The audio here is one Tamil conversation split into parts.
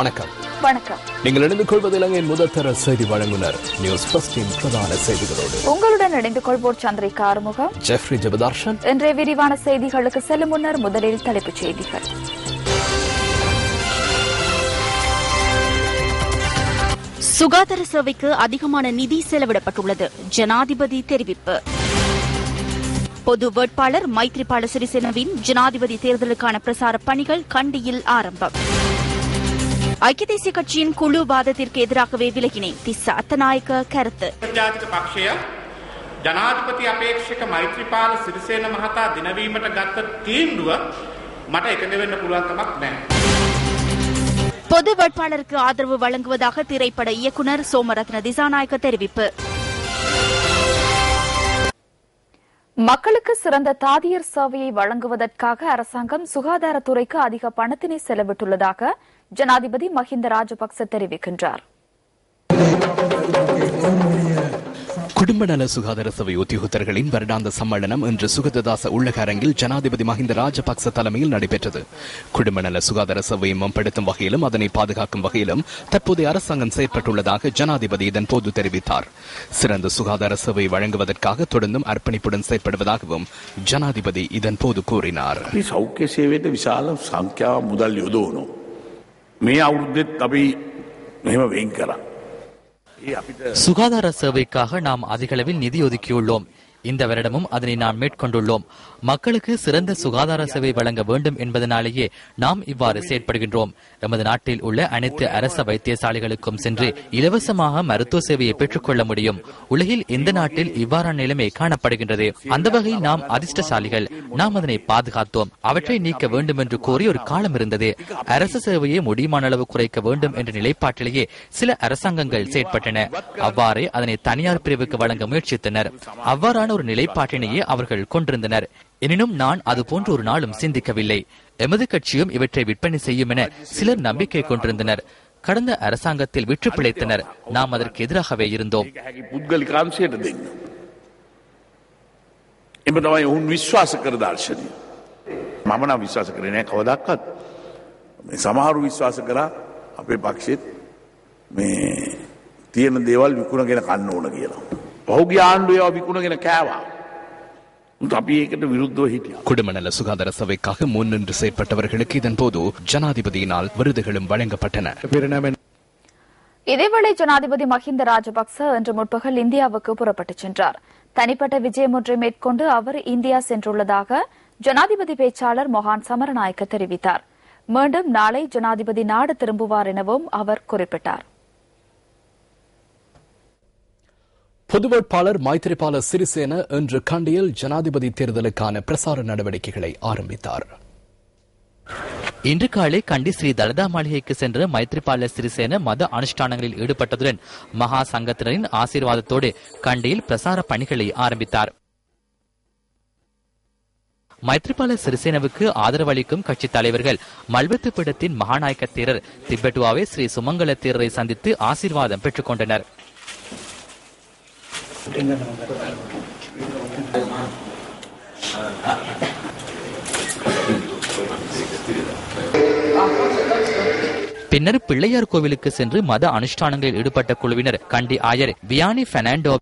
வணக்கம். வணக்கம். நீங்கள் இணைந்து கொள்வது இலங்கையின் முதல் தர செய்தி வழங்குனர் நியூஸ் ஃபர்ஸ்டின் பிரதான செய்திகளோடு. உங்களுடன் இணைந்து கொள்வோர் சந்திரிகா ஆறுமுகம், ஜெஃப்ரி ஜெபதார்ஷன். இன்றைய விரிவான செய்திகளுக்கு செல்லும் முன்னர் முதலில் தலைப்புச் செய்திகள். சுகாதார சேவைக்கு அதிகமான நிதி செலவிடப்பட்டுள்ளது, ஜனாதிபதி தெரிவிப்பு. பொது வேட்பாளர் மைத்ரிபால சிறிசேனவின் ஜனாதிபதி தேர்தலுக்கான பிரசார பணிகள் கண்டியில் ஆரம்பம். ஐக்கிய தேசிய கட்சியின் குழு வாதத்திற்கு எதிராகவே விலகினேன், திஸ்ஸ அத்தநாயக்க கருத்து. ජනාධිපති අපේක්ෂක මෛත්‍රීපාල සිරිසේන මහතා දිනවීමට ගත්ත තීන්දුව මට එකඟ වෙන්න පුළුවන් කමක් නැහැ. பொது வேட்பாளருக்கு ஆதரவு வழங்குவதாக திரைப்பட இயக்குநர் சோமரத்ன திசாநாயக்க தெரிவிப்பு. மக்களுக்கு சிறந்த தாதியர் சேவையை வழங்குவதற்காக அரசாங்கம் சுகாதாரத்துறைக்கு அதிக பணத்தினை செலவிட்டுள்ளதாக ஜனாதிபதி மஹிந்த ராஜபக்ச தெரிவிக்கின்றார். குடும்ப நல சுகாதார சபை உத்தியோகத்தர்களின் வருடாந்த சம்மேளனம் இன்று சுகததாச உள்ளக அரங்கில் ஜனாதிபதி மஹிந்த ராஜபக்ச தலைமையில் நடைபெற்றது. குடும்ப நல சுகாதார சபையை மேம்படுத்தும் வகையிலும் அதனை பாதுகாக்கும் வகையிலும் தற்போதைய அரசாங்கம் செயற்பட்டுள்ளதாக ஜனாதிபதி இதன்போது தெரிவித்தார். சிறந்த சுகாதார சேவை வழங்குவதற்காக தொடர்ந்தும் அர்ப்பணிப்புடன் செயற்படுவதாகவும் ஜனாதிபதி இதன்போது கூறினார். சௌக்கிய சேவைයට විශාල සංඛ්‍යාව මුදල් යොදවනවා. මේ අවුරුද්දෙත් අපි මෙහෙම වෙන් කරා. சுகாதார சேவைக்காக நாம் அதிகளவில் நிதி ஒதுக்கியுள்ளோம். இந்த வருடமும் அதனை நாம் மேற்கொண்டுள்ளோம். மக்களுக்கு சிறந்த சுகாதார சேவை வழங்க வேண்டும் என்பதனாலேயே நாம் இவ்வாறு செயற்படுகின்றோம். நமது நாட்டில் உள்ள அனைத்து அரச வைத்தியசாலைகளுக்கும் சென்று இலவசமாக மருத்துவ சேவையை பெற்றுக்கொள்ள முடியும். உலகில் எந்த நாட்டில் இவ்வாறான நிலைமை காணப்படுகின்றது. அந்த வகையில் நாம் அதிர்ஷ்டசாலிகள். நாம் அதனை பாதுகாத்தோம். அவற்றை நீக்க வேண்டும் என்று கோரி ஒரு காலம் இருந்தது. அரசு சேவையை முடியுமான அளவு குறைக்க வேண்டும் என்ற நிலைப்பாட்டிலேயே சில அரசாங்கங்கள் செயற்பட்டன. அவ்வாறே அதனை தனியார் பிரிவுக்கு வழங்க முயற்சித்தனர். அவ்வாறான ஒரு நிலைப்பாட்டினையே அவர்கள் கொண்டிருந்தனர். எனினும் நான் அது போன்று ஒரு நாளும் சிந்திக்கவில்லை. எமது கட்சியும் இவற்றை விற்பனை செய்யும் என சிலர் நம்பிக்கை கொண்டிருந்தனர். கடந்த அரசாங்கத்தில் விற்று பிழைத்தனர். நாம் அதற்கு எதிராகவே இருந்தோம். විශ්වාස කර දර්ශනය මම නම් විශ්වාස කරේ නැහැ කවදාවත්. මේ සමහරු විශ්වාස කරා අපේ පක්ෂෙත් මේ තියෙන දේවල් විකුණගෙන කන්න ඕන කියලා. පහුගිය ආණ්ඩුවේ ඒවා විකුණගෙන කෑවා. අපි ඒකට විරුද්ධව හිටියා. குடும்ப நல சுகாதார சபைக்காக முன்னின்று செயற்பட்டவர்களுக்கு இதன்போது ஜனாதிபதியினால் விருதுகளும் வழங்கப்பட்டன. இதேவேளை ஜனாதிபதி மஹிந்த ராஜபக்ச இன்று முற்பகல் இந்தியாவுக்கு புறப்பட்டுச் சென்றார். தனிப்பட்ட விஜயம் ஒன்றை மேற்கொண்டு அவர் இந்தியா சென்றுள்ளதாக ஜனாதிபதி பேச்சாளர் மொஹான் சமரநாயக்க தெரிவித்தார். மீண்டும் நாளை ஜனாதிபதி நாடு திரும்புவார் எனவும் அவர் குறிப்பிட்டார். பொது வேட்பாளர் மைத்ரிபால சிறிசேன இன்று கண்டியில் ஜனாதிபதி தேர்தலுக்கான பிரசார நடவடிக்கைகளை ஆரம்பித்தார். இன்று காலை கண்டி ஸ்ரீ தலதா மாளிகைக்கு சென்ற மைத்ரிபால சிறிசேன மத அனுஷ்டானங்களில் ஈடுபட்டதுடன் மகா சங்கத்தினரின் ஆசீர்வாதத்தோடு கண்டியில் பிரசார பணிகளை ஆரம்பித்தார். மைத்ரிபால சிறிசேனவுக்கு ஆதரவு அளிக்கும் கட்சித் தலைவர்கள் மல்வத்து பீடத்தின் மகாநாயக்க தேரர் திபெட்டுவாவே ஸ்ரீ சுமங்கல தேரரை சந்தித்து ஆசீர்வாதம் பெற்றுக் கொண்டனர். பின்னர் பிள்ளையார் கோவிலுக்கு சென்று மத அனுஷ்டானங்களில் ஈடுபட்ட குழுவினர் கண்டி ஆயர் வியானி பெர்னாண்டோ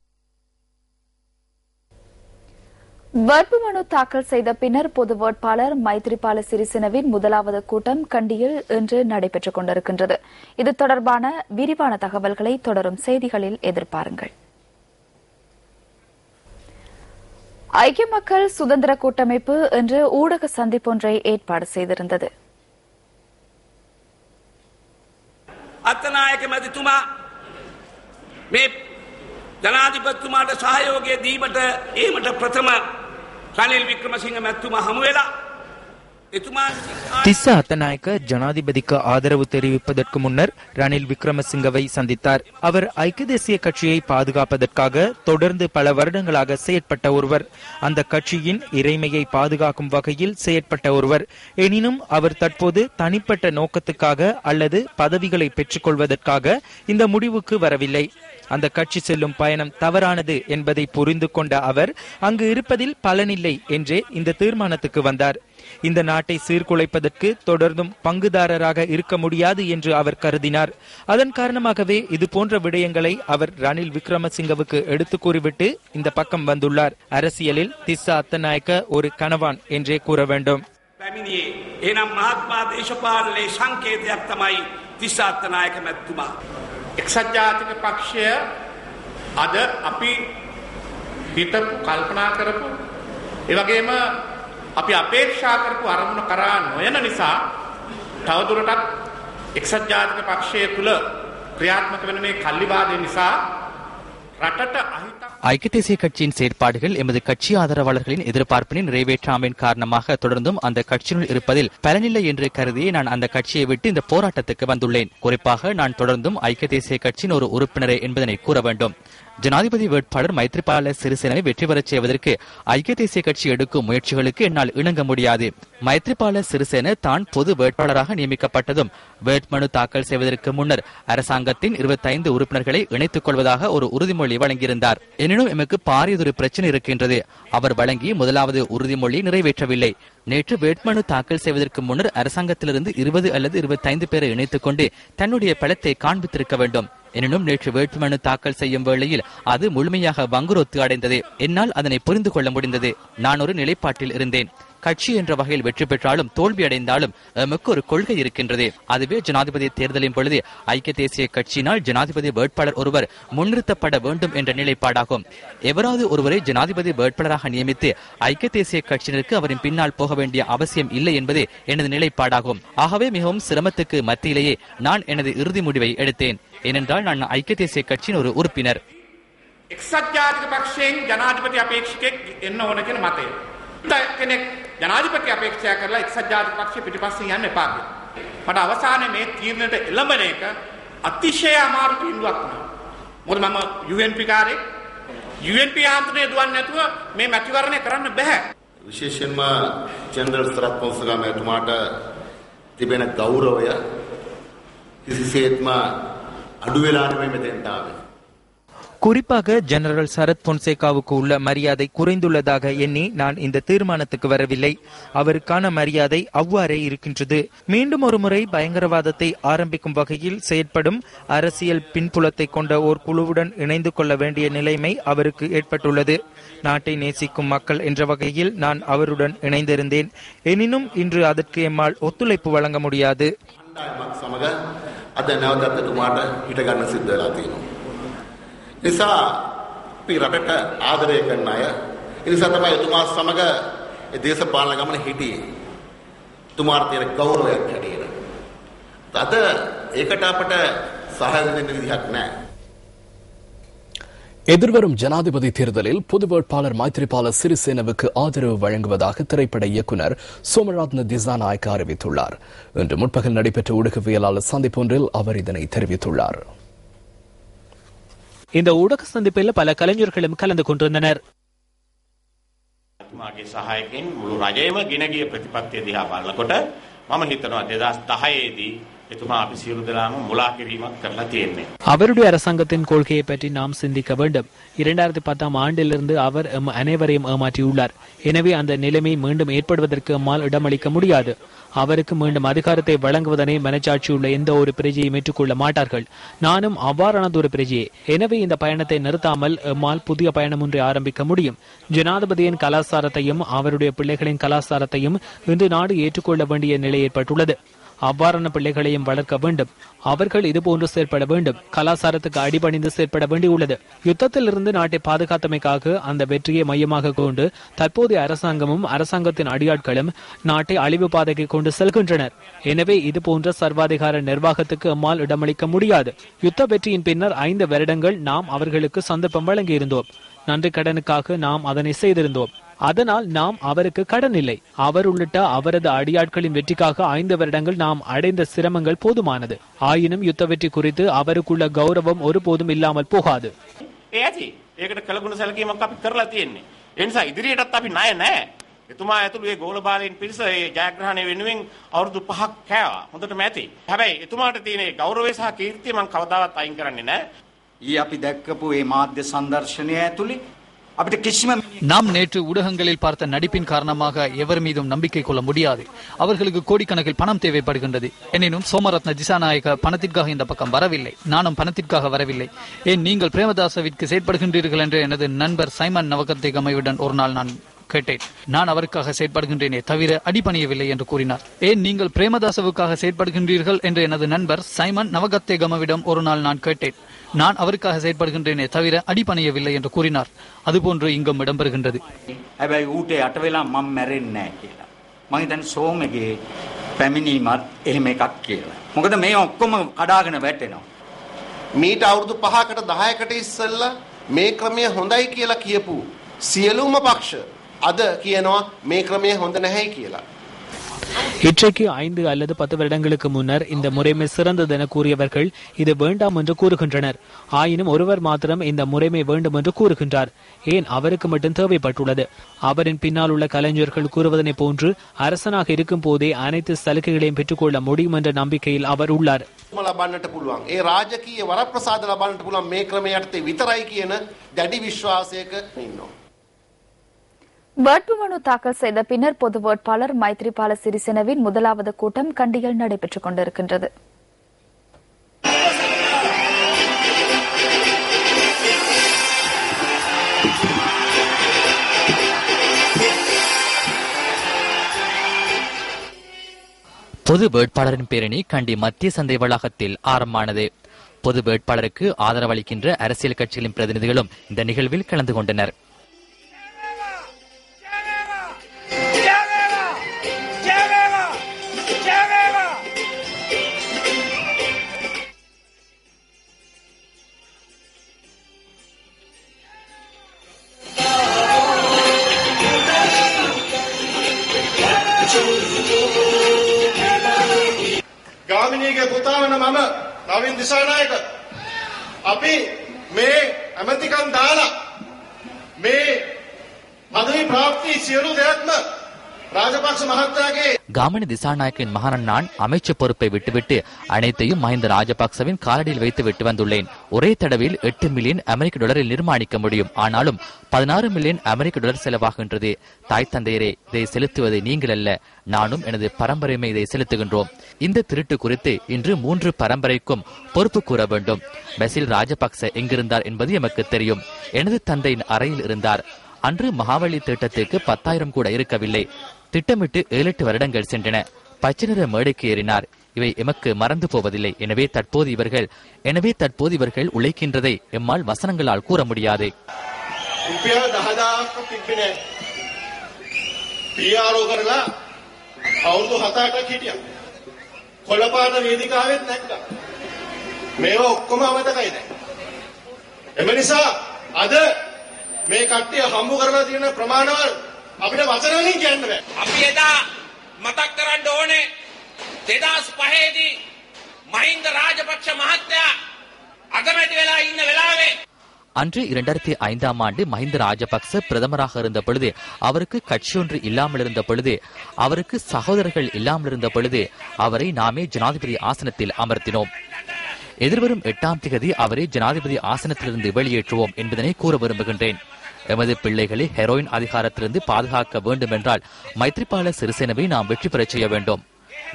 வேட்புமனு தாக்கல் செய்த பின்னர் பொது வேட்பாளர் மைத்ரிபால சிறிசேனவின் முதலாவது கூட்டம் கண்டியில் இன்று நடைபெற்றுக் கொண்டிருக்கின்றது. இது தொடர்பான விரிவான தகவல்களை தொடரும் செய்திகளில் எதிர்பாருங்கள். ஐக்கிய மக்கள் சுதந்திர கூட்டமைப்பு இன்று ஊடக சந்திப்பொன்றை ஏற்பாடு செய்திருந்தது. අත්තනායක මැතිතුමා මේ ජනාධිපතිතුමාට සහයෝගය දීමට ඒමට ප්‍රථම රනිල් වික්‍රමසිංහ මැතිතුමා හමු වෙලා திஸ்ஸ அத்தநாயக்க ஜனாதிபதிக்கு ஆதரவு தெரிவிப்பதற்கு முன்னர் ரணில் விக்ரமசிங்கவை சந்தித்தார். அவர் ஐக்கிய தேசிய கட்சியை பாதுகாப்பதற்காக தொடர்ந்து பல வருடங்களாக செயற்பட்ட ஒருவர். அந்த கட்சியின் இறைமையை பாதுகாக்கும் வகையில் செயற்பட்ட ஒருவர். எனினும் அவர் தற்போது தனிப்பட்ட நோக்கத்துக்காக அல்லது பதவிகளை பெற்றுக் கொள்வதற்காக இந்த முடிவுக்கு வரவில்லை. அந்த கட்சி செல்லும் பயணம் தவறானது என்பதை புரிந்து கொண்ட அவர் அங்கு இருப்பதில் பலனில்லை என்றே இந்த தீர்மானத்துக்கு வந்தார். இந்த நாட்டை சீர்குலைப்பதற்கு தொடர்ந்தும் பங்குதாரராக இருக்க முடியாது என்று அவர் கருதினார். அதன் காரணமாகவே இது போன்ற விடயங்களை அவர் ரணில் விக்ரமசிங்கவுக்கு எடுத்து கூறிவிட்டு இந்த பக்கம் வந்துள்ளார். அரசியலில் திஸ்ஸா அத்தநாயக்க ஒரு கணவான் என்றே கூற வேண்டும். එනම් මහත්මා දේශපාලනයේ සංකේතයක් තමයි තිස්සා අත්තනායක මැතිතුමා. එක්සත් ජාතික පක්ෂය අද අපි හිතපු කල්පනා කරපු ඒ වගේම අපි අපේක්ෂා කරපු අරමුණ කරා නොයන නිසා තවදුරටත් එක්සත් ජාතික පක්ෂය තුල ක්‍රියාත්මක වෙන මේ කල්ලිවාදය නිසා රටට අහිත ஐக்கிய தேசிய கட்சியின் செயற்பாடுகள் எமது கட்சி ஆதரவாளர்களின் எதிர்பார்ப்பினை நிறைவேற்றாமையின் காரணமாக தொடர்ந்தும் அந்த கட்சியினுள் இருப்பதில் பலனில்லை என்று கருதியே நான் அந்த கட்சியை விட்டு இந்த போராட்டத்துக்கு வந்துள்ளேன். குறிப்பாக நான் தொடர்ந்தும் ஐக்கிய தேசிய கட்சியின் ஒரு உறுப்பினரே என்பதனை கூற வேண்டும். ஜனாதிபதி வேட்பாளர் மைத்ரிபால சிறிசேனவை வெற்றி பெறச் செய்வதற்கு ஐக்கிய தேசிய கட்சி எடுக்கும் முயற்சிகளுக்கு என்னால் இணங்க முடியாது. மைத்ரிபால சிறிசேன தான் பொது வேட்பாளராக நியமிக்கப்பட்டதும் வேட்புமனு தாக்கல் செய்வதற்கு முன்னர் அரசாங்கத்தின் 25 உறுப்பினர்களை இணைத்துக் கொள்வதாக ஒரு உறுதிமொழி வழங்கியிருந்தார். எனினும் எமக்கு பாரியதொரு பிரச்சனை இருக்கின்றது. அவர் வழங்கி முதலாவது உறுதிமொழி நிறைவேற்றவில்லை. நேற்று வேட்புமனு தாக்கல் செய்வதற்கு முன்னர் அரசாங்கத்திலிருந்து 20 அல்லது 25 பேரை இணைத்துக் கொண்டு தன்னுடைய பலத்தை காண்பித்திருக்க வேண்டும். எனினும் நேற்று வேட்புமனு தாக்கல் செய்யும் வேளையில் அது முழுமையாக வங்குரோத்து அடைந்தது. என்னால் அதனை புரிந்து கொள்ள முடிந்தது. நான் ஒரு நிலைப்பாட்டில் இருந்தேன். கட்சி என்ற வகையில் வெற்றி பெற்றாலும் தோல்வி அடைந்தாலும் எமக்கு ஒரு கொள்கை இருக்கின்றது. அதுவே ஜனாதிபதி தேர்தலின் பொழுது ஐக்கிய தேசிய கட்சியினால் ஜனாதிபதி வேட்பாளர் ஒருவர் முன்னிறுத்தப்பட வேண்டும் என்ற நிலைப்பாடாகும். எவராது ஒருவரை ஜனாதிபதி வேட்பாளராக நியமித்து ஐக்கிய தேசிய கட்சியினருக்கு அவரின் பின்னால் போக வேண்டிய அவசியம் இல்லை என்பதே எனது நிலைப்பாடாகும். ஆகவே மிகவும் சிரமத்துக்கு மத்தியிலேயே நான் எனது இறுதி முடிவை எடுத்தேன். ஏனென்றால் நான் ஐக்கிய தேசிய கட்சியின் ஒரு உறுப்பினர். එක්සත් ජාතික පක්ෂයෙන් ජනාධිපති අපේක්ෂකෙක් එන්න ඕන කියන මතය. කෙනෙක් ජනාධිපති අපේක්ෂා කරලා එක්සත් ජාතික පක්ෂය පිටිපස්සෙන් යන්න එපා කියලා. මට අවසානයේ මේ තීරණයට එළඹෙන එක අතිශය අමාරු තීන්දුවක් වුණා. මොකද මම UNP කාර්යයක් UNP ආන්තරණය දුවන්නේ නැතුව මේ මැතිවරණය කරන්න බෑ. විශේෂයෙන්ම ජෙනරල් සරත් පොන්සේගා මැතිතුමාට තිබෙන ගෞරවය කිසිසේත්ම අඩු වෙලා නෙමෙයි මෙතෙන්ට ආවේ. குறிப்பாக ஜெனரல் சரத் பொன்சேகாவுக்கு உள்ள மரியாதை குறைந்துள்ளதாக எண்ணி நான் இந்த தீர்மானத்துக்கு வரவில்லை. அவருக்கான மரியாதை அவ்வாறே இருக்கின்றது. மீண்டும் ஒரு முறை பயங்கரவாதத்தை ஆரம்பிக்கும் வகையில் செயற்படும் அரசியல் பின்புலத்தை கொண்ட ஓர் குழுவுடன் இணைந்து கொள்ள வேண்டிய நிலைமை அவருக்கு ஏற்பட்டுள்ளது. நாட்டை நேசிக்கும் மக்கள் என்ற வகையில் நான் அவருடன் இணைந்திருந்தேன். எனினும் இன்று அதற்கு எம்மால் ஒத்துழைப்பு வழங்க முடியாது. නිසා අපි රටට ආදරය කරන අය නිසා තමයි එතුමා සමග ඒ දේශපාලන ගමන හිටියේ. එතුමාට තියෙන ගෞරවයක් හැටියට. අද ඒකට අපට සහාය දෙන්න විදිහක් නැහැ. எதிர்வரும் ஜனாதிபதி தேர்தலில் பொது வேட்பாளர் மைத்ரிபால சிறிசேனவுக்கு ஆதரவு வழங்குவதாக திரைப்பட இயக்குநர் சோமரத்ன திசாநாயக்க அறிவித்துள்ளார். இன்று முற்பகல் நடைபெற்ற ஊடகவியலாளர் சந்திப்பொன்றில் அவர் இதனை தெரிவித்துள்ளார். இந்த ஊடக சந்திப்பில் பல கலைஞர்களும் கலந்து கொண்டிருந்தனர். මාගේ සහායකෙන් මුළු රජයම ගෙන ගිය ප්‍රතිපත්තිය දිහා බලනකොට මම හිතනවා 2010 දී එතුමා අපි සියලු දෙනාම මුලා කිරීමක් කරලා තියෙන්නේ. அவருடைய அரசாங்கத்தின் கொள்கையை பற்றி நாம் சிந்திக்க வேண்டும். 2010ஆம் ஆண்டிலிருந்து அவர் அனைவரையும் ஏமாற்றியுள்ளார். எனவே அந்த நிலைமை மீண்டும் ஏற்படுவதற்கு நம்மால் இடமளிக்க முடியாது. அவருக்கு மீண்டும் அதிகாரத்தை வழங்குவதனை மனச்சாட்சியுள்ள எந்த ஒரு பிரஜையும் ஏற்றுக்கொள்ள மாட்டார்கள். நானும் அவ்வாறானது ஒரு பிரஜையே. எனவே இந்த பயணத்தை நிறுத்தாமல் எம்மால் புதிய பயணம் ஒன்றை ஆரம்பிக்க முடியும். ஜனாதிபதியின் கலாச்சாரத்தையும் அவருடைய பிள்ளைகளின் கலாச்சாரத்தையும் இன்று நாடு ஏற்றுக்கொள்ள வேண்டிய நிலை ஏற்பட்டுள்ளது. அவ்வாறான பிள்ளைகளையும் வளர்க்க வேண்டும். அவர்கள் இதுபோன்று செயற்பட வேண்டும். கலாச்சாரத்துக்கு அடிபணிந்து செயற்பட வேண்டியுள்ளது. யுத்தத்திலிருந்து நாட்டை பாதுகாத்தமைக்காக அந்த வெற்றியை மையமாக கொண்டு தற்போதைய அரசாங்கமும் அரசாங்கத்தின் அடியாட்களும் நாட்டை அழிவு பாதைக்கு கொண்டு செல்கின்றனர். எனவே இதுபோன்ற சர்வாதிகார நிர்வாகத்துக்கு எம்மால் இடமளிக்க முடியாது. யுத்த வெற்றியின் பின்னர் 5 வருடங்கள் நாம் அவர்களுக்கு சந்தர்ப்பம் வழங்கியிருந்தோம். நன்றி கடனுக்காக நாம் அதனை செய்திருந்தோம். அதனால் நாம் அவருக்கு கடன் இல்லை. அவர் உள்ளிட்ட அவரது அடியாட்களின் வெற்றிக்காக 5 வருடங்கள் நாம் அடைந்த சிரமங்கள் போதுமானது. ஆயினும் யுத்த வெற்றி குறித்து அவருக்குள்ள கௌரவம் ஒருபோதும் இல்லாமல் போகாது. ඒකට කලගුණ සැලකීමක් අපි කරලා තියෙන්නේ. ඒ නිසා ඉදිරියටත් අපි ණය නැහැ. එතුමා ඇතුළු මේ ගෝලබාලයන් පිරිස මේ ජයග්‍රහණය වෙනුවෙන් අවුරුදු 5ක් කෑවා. හොඳටම ඇති. හැබැයි එතුමාට තියෙන ගෞරවය සහ කීර්තිය මම කවදාවත් අයින් කරන්නේ නැහැ. ඊ අපි දැක්කපු මේ මාධ්‍ය සංදර්ශනය ඇතුළේ நாம் நேற்று ஊடகங்களில் பார்த்த நடிப்பின் காரணமாக எவர் மீதும் நம்பிக்கை கொள்ள முடியாது. அவர்களுக்கு கோடிக்கணக்கில் பணம் தேவைப்படுகின்றது. எனினும் சோமரத்ன திசாநாயக்க பணத்திற்காக இந்த பக்கம் வரவில்லை. நானும் பணத்திற்காக வரவில்லை. ஏன் நீங்கள் பிரேமதாசவிற்கு செயற்படுகின்றீர்கள் என்று எனது நண்பர் சைமன் நவகத்தேகமவிடன் ஒரு நாள் நான் கேட்டேன். நான் அவருக்காக செயற்படுகின்றேனே தவிர அடிபணியவில்லை என்று கூறினார். ஏன் நீங்கள் பிரேமதாசவுக்காக செயற்படுகின்றீர்கள் என்று எனது நண்பர் சைமன் நவகத்தேகமவிடம் ஒரு நாள் நான் கேட்டேன். நான் அவருக்காக செயற்படுகின்றேனே தவிர அடிபணியவில்லை என்று கூறினார். அதுபோன்று இங்கும் இடம்பெறுகின்றது. මීට අවුරුදු 5කට 10කට ඉස්සෙල්ලා මේ ක්‍රමය හොඳයි කියලා කියපු සියලුම පක්ෂ අද කියනවා මේ ක්‍රමය හොඳ නැහැයි කියලා. இன்றைக்கு 5 அல்லது 10 வருடங்களுக்கு முன்னர் இந்த முறைமை சிறந்தது என கூறியவர்கள் இது வேண்டாம் என்று கூறுகின்றனர். ஆயினும் ஒருவர் மாத்திரம் இந்த முறைமை வேண்டும் என்று கூறுகின்றார். ஏன் அவருக்கு மட்டும் தேவைப்பட்டுள்ளது? அவரின் பின்னால் உள்ள கலைஞர்கள் கூறுவதனை போன்று அரசனாக இருக்கும் போதே அனைத்து சலுகைகளையும் பெற்றுக்கொள்ள முடியும் என்ற நம்பிக்கையில் அவர் உள்ளார். ලබන්නට පුළුවන්. ඒ රාජකීය වරප්‍රසාද ලබන්නට පුළුවන් මේ ක්‍රමය යටතේ විතරයි කියන දැඩි විශ්වාසයක ඉන්නවා. வேட்புமனு தாக்கல் செய்த பின்னர் பொது வேட்பாளர் மைத்ரிபால சிறிசேனவின் முதலாவது கூட்டம் கண்டியில் நடைபெற்றுக் கொண்டிருக்கின்றது. பொது வேட்பாளரின் பேரணி கண்டி மத்திய சந்தை வளாகத்தில் ஆரம்பமானது. பொது வேட்பாளருக்கு ஆதரவளிக்கின்ற அரசியல் கட்சிகளின் பிரதிநிதிகளும் இந்த நிகழ்வில் கலந்து கொண்டனர். ගාමිණීගේ පුතා වන මම නවීන් දිසානායක අපි මේ ඇමතිකම් දාලා මේ පදවි ප්‍රාප්ති සියලු දෙයක්ම ராஜபக்ச மஹாத்மாගේ காமினி திசாநாயக்கின் மகன் நான் அமைச்சர் பொறுப்பை விட்டுவிட்டு அனைத்தையும் மஹிந்த ராஜபக்சவின் காலடியில் வைத்து விட்டு வந்துள்ளேன். ஒரே தடவையில் 8 மில்லியன் அமெரிக்க டாலரில் நிர்மாணிக்க முடியும். ஆனாலும் 16 மில்லியன் அமெரிக்க டாலர் செலவாகின்றது. தாய் தந்தையரே, இதை செலுத்துவது நீங்கள் அல்ல, நானும் எனது பரம்பரையுமே இதை செலுத்துகின்றோம். இந்த திருட்டு குறித்து இன்று 3 பரம்பரைக்கும் பொறுப்பு கூற வேண்டும். பசில் ராஜபக்ச எங்கிருந்தார் என்பது எமக்கு தெரியும். எனது தந்தையின் அறையில் இருந்தார். அன்று மகாவலி திட்டத்திற்கு 10,000 கூட இருக்கவில்லை. திட்டமிட்டு 7-8 வருடங்கள் சென்றன. பச்சை நிற மேடைக்கு ஏறினார். இவை எமக்கு மறந்து போவதில்லை. எனவே தற்போது இவர்கள் உழைக்கின்றதை எம்மால் வசனங்களால் கூற முடியாது. මේ කට්ටිය හම්බ කරලා තියෙන ප්‍රමාණවල අපිට වචන වලින් කියන්න බෑ. අපි එදා මතක් කරන්න ඕනේ 2005 දී මහින්ද රාජපක්ෂ මහත්තයා අගමැති වෙලා ඉන්න වෙලාවේ அன்று 2005ஆம் ஆண்டு மஹிந்த ராஜபக்ச பிரதமராக இருந்த பொழுது, அவருக்கு கட்சி ஒன்று இல்லாமல் இருந்த பொழுது, அவருக்கு சகோதரர்கள் இல்லாமல் இருந்த பொழுது அவரை நாமே ஜனாதிபதி ஆசனத்தில் அமர்த்தினோம். எதிர்வரும் 8ஆம் தேதி அவரை ஜனாதிபதி ஆசனத்திலிருந்து வெளியேற்றுவோம் என்பதனை கூற விரும்புகின்றேன். எமது பிள்ளைகளை ஹெரோயின் அதிகாரத்திலிருந்து பாதுகாக்க வேண்டும் என்றால் மைத்ரிபால சிறிசேனவை நாம் வெற்றி பெறச் செய்ய வேண்டும்.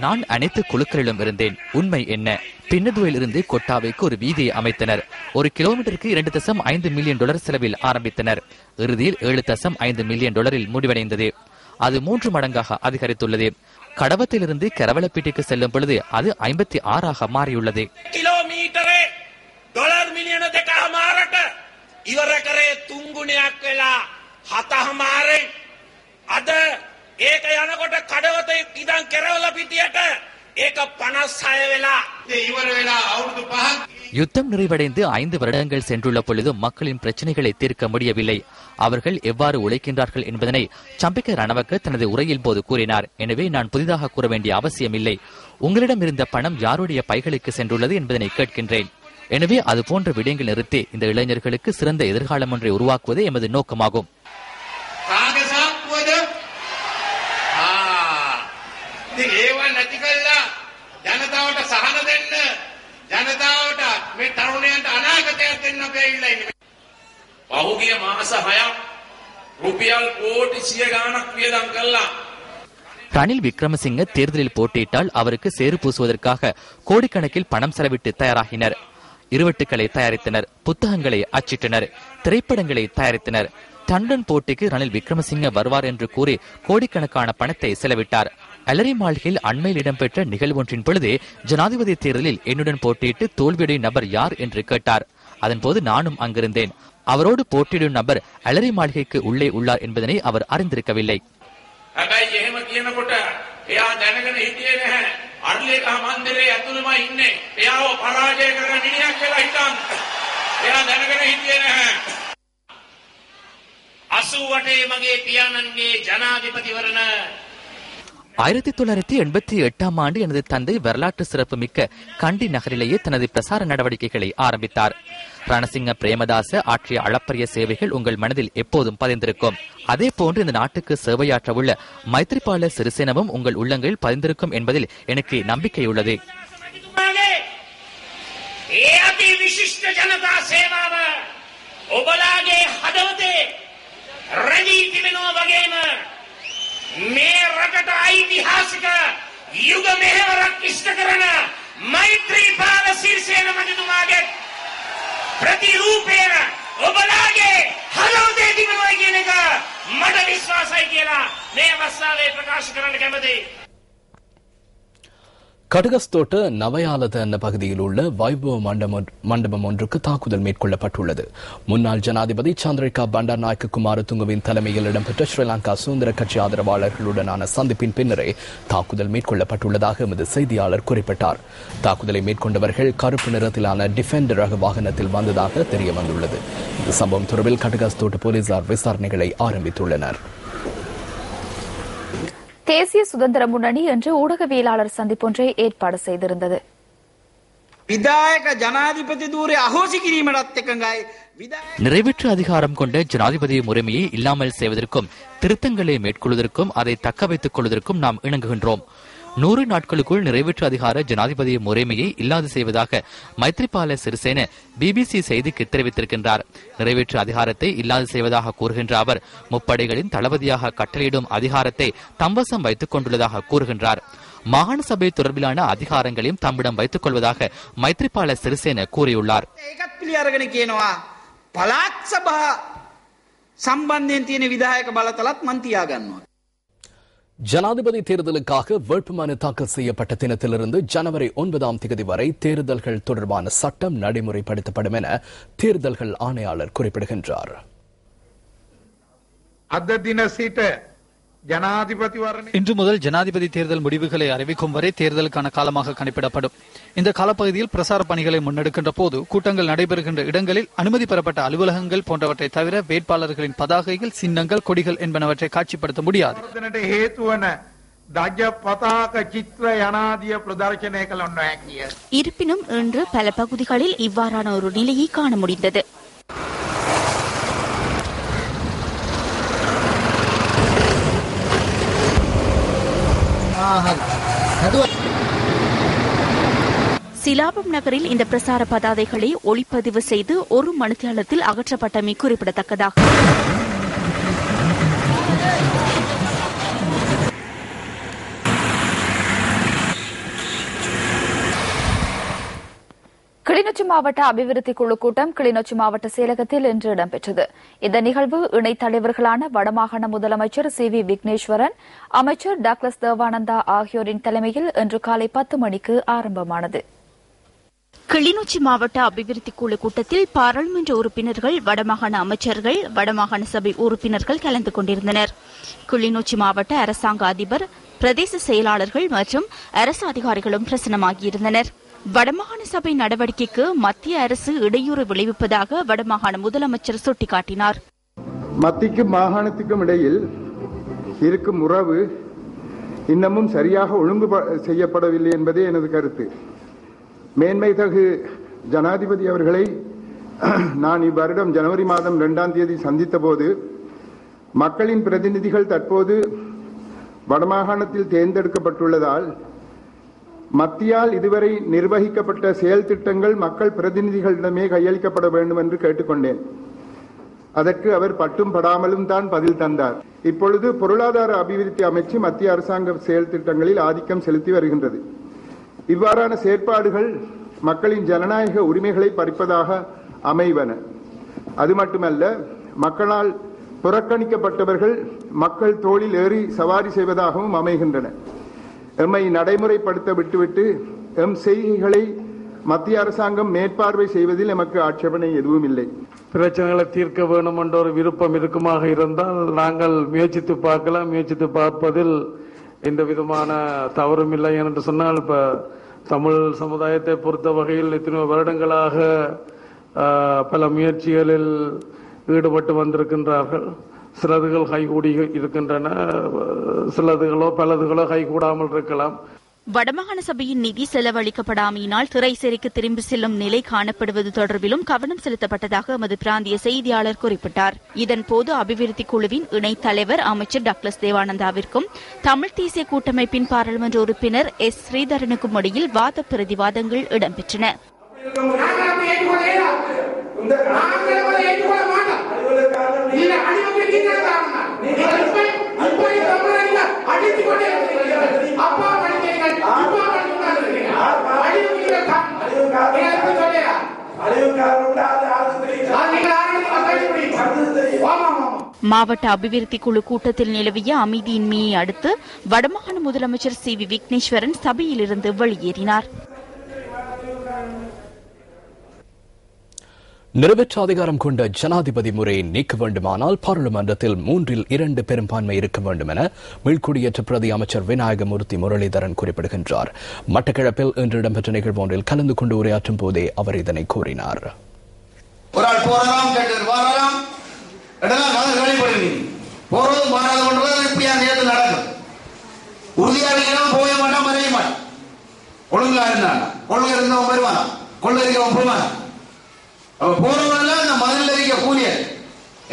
நான் அனைத்து குழுக்களிலும் இருந்தேன். உண்மை என்ன? பின்னதுவையில் இருந்து கொட்டாவைக்கு ஒரு வீதியை அமைத்தனர். 1 கிலோமீட்டருக்கு 2.5 மில்லியன் டாலர் செலவில் ஆரம்பித்தனர். இறுதியில் 7.5 மில்லியன் டாலரில் முடிவடைந்தது. அது 3 மடங்காக அதிகரித்துள்ளது. கடவத்திலிருந்து கரவலப்பீட்டுக்கு செல்லும் பொழுது அது 56ஆக மாறியுள்ளது. கிலோமீட்டரே டாலர் மில்லியன் 2.5ට ඉවර කරේ 3 ගුණයක් වෙලා 7.5 අද ඒක යනකොට කඩවත ඉඳන් කැරවලපිටියට ඒක 56 වෙලා ඉවර වෙලා අවුරුදු 5ක්. யுத்தம் நிறைவடைந்து 5 வருடங்கள் சென்றுள்ள பொழுதும் மக்களின் பிரச்சனைகளை தீர்க்க முடியவில்லை. அவர்கள் எவ்வாறு உழைக்கின்றார்கள் என்பதனை சம்பிக்க ரணவக்க தனது உரையில் போது கூறினார். எனவே நான் புதிதாக கூற வேண்டிய அவசியம் இல்லை. உங்களிடம் இருந்த பணம் யாருடைய பைகளுக்கு சென்றுள்ளது என்பதனை கேட்கின்றேன். எனவே அது போன்ற விடயங்கள் நிறுத்தி இந்த இளைஞர்களுக்கு சிறந்த எதிர்காலம் ஒன்றை உருவாக்குவதே எமது நோக்கமாகும். පහුගිය මාස 6ක් රුපියල් කෝටි 100 ගාණක් වියදම් කළා. ரணில் விக்ரமசிங்க தேர்தலில் போட்டியிட்டால் அவருக்கு சேறு பூசுவதற்காக கோடிக்கணக்கில் பணம் செலவிட்டு தயாராகினர். இருவட்டுகளை தயாரித்தனர், புத்தகங்களை அச்சிட்டனர், திரைப்படங்களை தயாரித்தனர். தண்டன் போட்டிக்கு ரணில் விக்ரமசிங்க வருவார் என்று கூறி கோடிக்கணக்கான பணத்தை செலவிட்டார். அலரி மாளிகையில் அண்மையில் இடம்பெற்ற நிகழ்வொன்றின் பொழுதே ஜனாதிபதி தேர்தலில் என்னுடன் போட்டியிட்டு தோல்வியுடைய நபர் யார் என்று கேட்டார். அதன்போது நானும் அங்கிருந்தேன். அவரோடு போட்டியிடும் நபர் அலரி மாளிகைக்கு உள்ளே உள்ளார் என்பதனை அவர் அறிந்திருக்கவில்லை. අසූවටේ මගේ පියාණන්ගේ ජනාධිපතිවරණ 1988 ஆண்டு எனது தந்தை வரலாற்று சிறப்பு மிக்க கண்டி நகரிலேயே தனது பிரசார நடவடிக்கைகளை ஆரம்பித்தார். ரணசிங்க பிரேமதாச ஆற்றிய அளப்பரிய சேவைகள் உங்கள் மனதில் எப்போதும் பதிந்திருக்கும். அதே போன்று இந்த நாட்டுக்கு சேவையாற்ற உள்ள மைத்ரிபால சிறிசேனவும் உங்கள் உள்ளங்களில் பதிந்திருக்கும் என்பதில் எனக்கு நம்பிக்கை உள்ளது. මේ රටට ඓතිහාසික යුග මෙහෙවරක් ඉෂ්ට කරන මෛත්‍රීපාල සිරිසේන මැතිතුමාගේ ප්‍රතිරූපය ඔබලාගේ හදවතේ තිබෙනවා කියන එක මට විශ්වාසයි කියලා මේ අවස්ථාවේ ප්‍රකාශ කරන්න කැමතියි. கடுகஸ்தோட்ட நவயாலத என்ற பகுதியில் உள்ள வைபவ மண்டபம் ஒன்றுக்கு தாக்குதல் மேற்கொள்ளப்பட்டுள்ளது. முன்னாள் ஜனாதிபதி சந்திரிகா பண்டாரநாயக்க குமாரதுங்கவின் தலைமையில் இடம்பெற்ற ஸ்ரீலங்கா சுதந்திர கட்சி ஆதரவாளர்களுடனான சந்திப்பின் பின்னரே தாக்குதல் மேற்கொள்ளப்பட்டுள்ளதாக எமது செய்தியாளர் குறிப்பிட்டார். தாக்குதலை மேற்கொண்டவர்கள் கருப்பு நிறத்திலான டிஃபெண்டர் ரக வாகனத்தில் வந்ததாக தெரிய வந்துள்ளது. இந்த சம்பவம் தொடர்பில் கடுகஸ்தோட்ட போலீசார் விசாரணைகளை ஆரம்பித்துள்ளனர். தேசிய சுதந்திர முன்னணி என்று ஊடகவியலாளர் சந்திப்பொன்றை ஏற்பாடு செய்திருந்தது. நிறைவேற்று அதிகாரம் கொண்ட ஜனாதிபதி முறைமையை இல்லாமல் செய்வதற்கும் திருத்தங்களை மேற்கொள்வதற்கும் அதை தக்க வைத்துக் கொள்வதற்கும் நாம் இணங்குகின்றோம். 100 நாட்களுக்குள் நிறைவேற்று அதிகார ஜனாதிபதி முறைமையை இல்லாது செய்வதாக மைத்ரிபால சிறிசேன BBC செய்திக்கு தெரிவித்திருக்கின்றார். நிறைவேற்று அதிகாரத்தை இல்லாது செய்வதாக கூறுகின்ற அவர் முப்படைகளின் தளபதியாக கட்டளையிடும் அதிகாரத்தை தம்வசம் வைத்துக் கொண்டுள்ளதாக கூறுகின்றார். மாகாண சபை தொடர்பிலான அதிகாரங்களையும் தம்மிடம் வைத்துக் கொள்வதாக மைத்ரிபால சிறிசேன கூறியுள்ளார். ஜனாதிபதி தேர்தலுக்காக வேட்புமனு தாக்கல் செய்யப்பட்ட தினத்திலிருந்து ஜனவரி 9 வரை தேர்தல்கள் தொடர்பான சட்டம் நடைமுறைப்படுத்தப்படும் என தேர்தல்கள் ஆணையாளர் குறிப்பிடுகின்றார். இன்று முதல் ஜனாதிபதி தேர்தல் முடிவுகளை அறிவிக்கும் வரை தேர்தலுக்கான காலமாக கணிப்பிடப்படும். இந்த காலப்பகுதியில் பிரசார பணிகளை முன்னெடுக்கின்ற போது கூட்டங்கள் நடைபெறுகின்ற இடங்களில் அனுமதி பெறப்பட்ட அலுவலகங்கள் போன்றவற்றை தவிர வேட்பாளர்களின் பதாகைகள், சின்னங்கள், கொடிகள் என்பனவற்றை காட்சிப்படுத்த முடியாது. இருப்பினும் இன்று பல பகுதிகளில் இவ்வாறான ஒரு நிலையை காண முடிந்தது. சிலாபம் நகரில் இந்த பிரசார பதாதைகளை ஒளிப்பதிவு செய்து ஒரு மணித்தியாலத்தில் அகற்றப்பட்டமை குறிப்பிடத்தக்கதாகும். கிளிநொச்சி மாவட்ட அபிவிருத்தி குழு கூட்டம் கிளிநொச்சி மாவட்ட செயலகத்தில் இன்று இடம்பெற்றது. இந்த நிகழ்வு இணைத் தலைவர்களான வடமாகாண முதலமைச்சர் CV விக்னேஸ்வரன், அமைச்சர் டாக்லஸ் தேவானந்தா ஆகியோரின் தலைமையில் இன்று காலை 10 மணிக்கு ஆரம்பமானது. கிளிநொச்சி மாவட்ட அபிவிருத்தி குழு கூட்டத்தில் பாராளுமன்ற உறுப்பினர்கள், வடமாகாண அமைச்சர்கள், வடமாகாண சபை உறுப்பினர்கள் கலந்து கொண்டிருந்தனர். கிளிநொச்சி மாவட்ட அரசாங்க அதிபர், பிரதேச செயலாளர்கள் மற்றும் அரசு அதிகாரிகளும் பிரசன்னமாகியிருந்தனர். வடமாகாண சபை நடவடிக்கைக்கு மத்திய அரசு இடையூறு விளைவிப்பதாக வடமாகாண முதலமைச்சர் சுட்டிக்காட்டினார். மத்திக்கும் மாகாணத்துக்கும் இடையில் இருக்கும் உறவு இன்னமும் சரியாக ஒழுங்கு செய்யப்படவில்லை என்பதே எனது கருத்து. மேன்மைதகு ஜனாதிபதி அவர்களை நான் இவ்வருடம் ஜனவரி மாதம் 2ஆம் தேதி சந்தித்த போது மக்களின் பிரதிநிதிகள் தற்போது வடமாகாணத்தில் தேர்ந்தெடுக்கப்பட்டுள்ளதால் மத்தியால் இதுவரை நிர்வகிக்கப்பட்ட செயல் திட்டங்கள் மக்கள் பிரதிநிதிகளிடமே கையளிக்கப்பட வேண்டும் என்று கேட்டுக்கொண்டேன். அதற்கு அவர் பட்டும் படாமலும் தான் பதில் தந்தார். இப்பொழுது பொருளாதார அபிவிருத்தி அமைச்சு மத்திய அரசாங்க செயல் திட்டங்களில் ஆதிக்கம் செலுத்தி வருகின்றது. இவ்வாறான செயற்பாடுகள் மக்களின் ஜனநாயக உரிமைகளை பறிப்பதாக அமைவன. அது மட்டுமல்ல, மக்களால் புறக்கணிக்கப்பட்டவர்கள் மக்கள் தோளில் ஏறி சவாரி செய்வதாகவும் அமைகின்றன. எம்மை நடைமுறைப்படுத்த விட்டுவிட்டு எம் செய்கைகளை மத்திய அரசாங்கம் மேற்பார்வை செய்வதில் எமக்கு ஆட்சேபனை எதுவும் இல்லை. பிரச்சனைகளை தீர்க்க வேண்டும் என்ற ஒரு விருப்பம் இருக்குமாக இருந்தால் நாங்கள் முயற்சித்து பார்க்கலாம். முயற்சித்து பார்ப்பதில் எந்த விதமான தவறும் இல்லை என்று சொன்னால், இப்ப தமிழ் சமுதாயத்தை பொறுத்த வகையில் எத்தனையோ வருடங்களாக பல முயற்சிகளில் ஈடுபட்டு வந்திருக்கின்றார்கள். சிலதுகள் கைகூடி இருக்கின்றன, சிலதுகளோ பலதுகளோ கைகூடாமல் இருக்கலாம். வடமாகாண சபையின் நிதி செலவழிக்கப்படாமையினால் திரைசேரிக்கு திரும்பி செல்லும் நிலை காணப்படுவது தொடர்பிலும் கவனம் செலுத்தப்பட்டதாக எமது பிராந்திய செய்தியாளர் குறிப்பிட்டார். இதன்போது அபிவிருத்தி குழுவின் இணைத் தலைவர் அமைச்சர் டாக்டர் தேவானந்தாவிற்கும் தமிழ் தேசிய கூட்டமைப்பின் பாராளுமன்ற உறுப்பினர் எஸ் ஸ்ரீதரனுக்கும் இடையில் வாத பிரதிவாதங்கள் இடம்பெற்றன. மாவட்ட அபிவிருத்தி குழு கூட்டத்தில் நிலவிய அமைதியின்மையை அடுத்து வடமாகாண முதலமைச்சர் சி வி விக்னேஸ்வரன் சபையிலிருந்து வெளியேறினார். நிறைவேற்ற அதிகாரம் கொண்ட ஜனாதிபதி முறையை நீக்க வேண்டுமானால் பாராளுமன்றத்தில் 3/2 பெரும்பான்மை இருக்க வேண்டும் என மீள்குடியேற்ற பிரதி அமைச்சர் விநாயகமூர்த்தி முரளிதரன் குறிப்பிடுகின்றார். மட்டக்களப்பில் இன்று இடம்பெற்ற நிகழ்வு ஒன்றில் கலந்து கொண்டு உரையாற்றும் போதே அவர் இதனை கூறினார். போறவங்க மதில் அறிக்க கூலியர்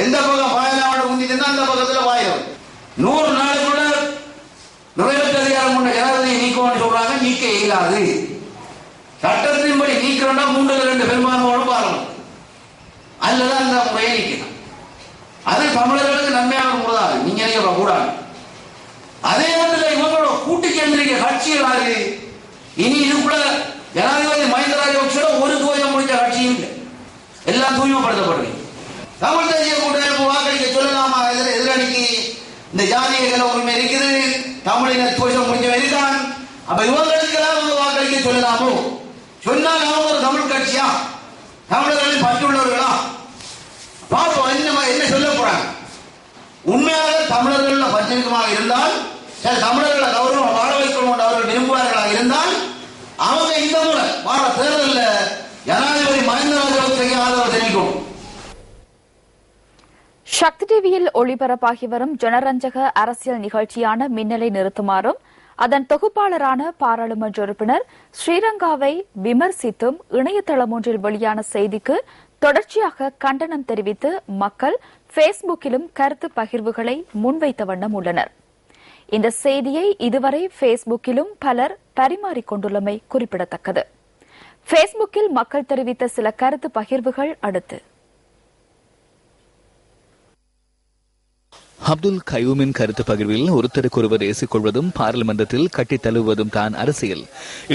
எந்த பக்கம் பாயனாவோட முந்திட்டு அந்த பக்கத்துல பாயம் 100 நாளுக்குள்ள நிறைவேற்ற அதிகாரம் கொண்ட ஜனாதிபதியை நீக்குவான்னு சொல்றாங்க. நீக்க இயலாது. சட்டத்தின்படி நீக்கிறோம்னா 3/2 பெரும்பான்மையோட பாருங்க, அதுலதான் இந்த முறையை நீக்கணும். அது தமிழர்களுக்கு நன்மையான முறைதான், நீங்க நினைக்க கூடாது. அதே நேரத்தில் இவங்களோட கூட்டு கேந்திரிக்க கட்சிகள் இனி இதுக்குள்ள ஜனாதிபதி மஹிந்த ராஜபக்சே ஒரு கோயம் முடிஞ்ச கட்சியும் இல்லை, எல்லாம் தூய்மைப்படுத்தப்படுது. தமிழ் தேசிய கூட்டமைப்பு வாக்களிக்க சொல்லலாமா? எதிரணிக்கு இந்த ஜாதிய உரிமை இருக்குது, தமிழின தோஷம் முடிஞ்சவன் இருக்கான். அப்ப இவங்களுக்கெல்லாம் வாக்களிக்க சொல்லலாமோ? சொன்னால் அவங்க ஒரு தமிழ் கட்சியா, தமிழர்களின் பற்றுள்ளவர்களா? பார்ப்போம் என்ன சொல்ல போறாங்க. உண்மையாக தமிழர்கள் பற்றிருக்கமாக இருந்தால், தமிழர்களை கௌரவம் வாழ வைக்கணும் என்று அவர்கள் விரும்புவார்களாக இருந்தால், அவங்க இந்த முறை வார தேர்தலில் ஜனாதிபதி மஹிந்த ராஜபக்சேக்கு ஆதரவு தெரிவிக்கும். சக்தி டிவியில் ஒளிபரப்பாகி வரும் ஜனரஞ்சக அரசியல் நிகழ்ச்சியான மின்னலை நிறுத்துமாறும் அதன் தொகுப்பாளரான பாராளுமன்ற உறுப்பினர் ஸ்ரீரங்காவை விமர்சித்தும் இணையதளம் ஒன்றில் வெளியான செய்திக்கு தொடர்ச்சியாக கண்டனம் தெரிவித்து மக்கள் பேஸ்புக்கிலும் கருத்து பகிர்வுகளை முன்வைத்த வண்ணம் உள்ளனர். இந்த செய்தியை இதுவரை பேஸ்புக்கிலும் பலர் பரிமாறிக்கொண்டுள்ளமை குறிப்பிடத்தக்கது. பேஸ்புக்கில் மக்கள் தெரிவித்த சில கருத்து பகிர்வுகள் அடுத்து. அப்துல் கயூமின் கருத்து பகிர்வில் ஒருத்தருக்கொருவர் ஏசிக்கொள்வதும் பாராளுமன்றத்தில் கட்டித் தழுவுவதும் தான் அரசியல்.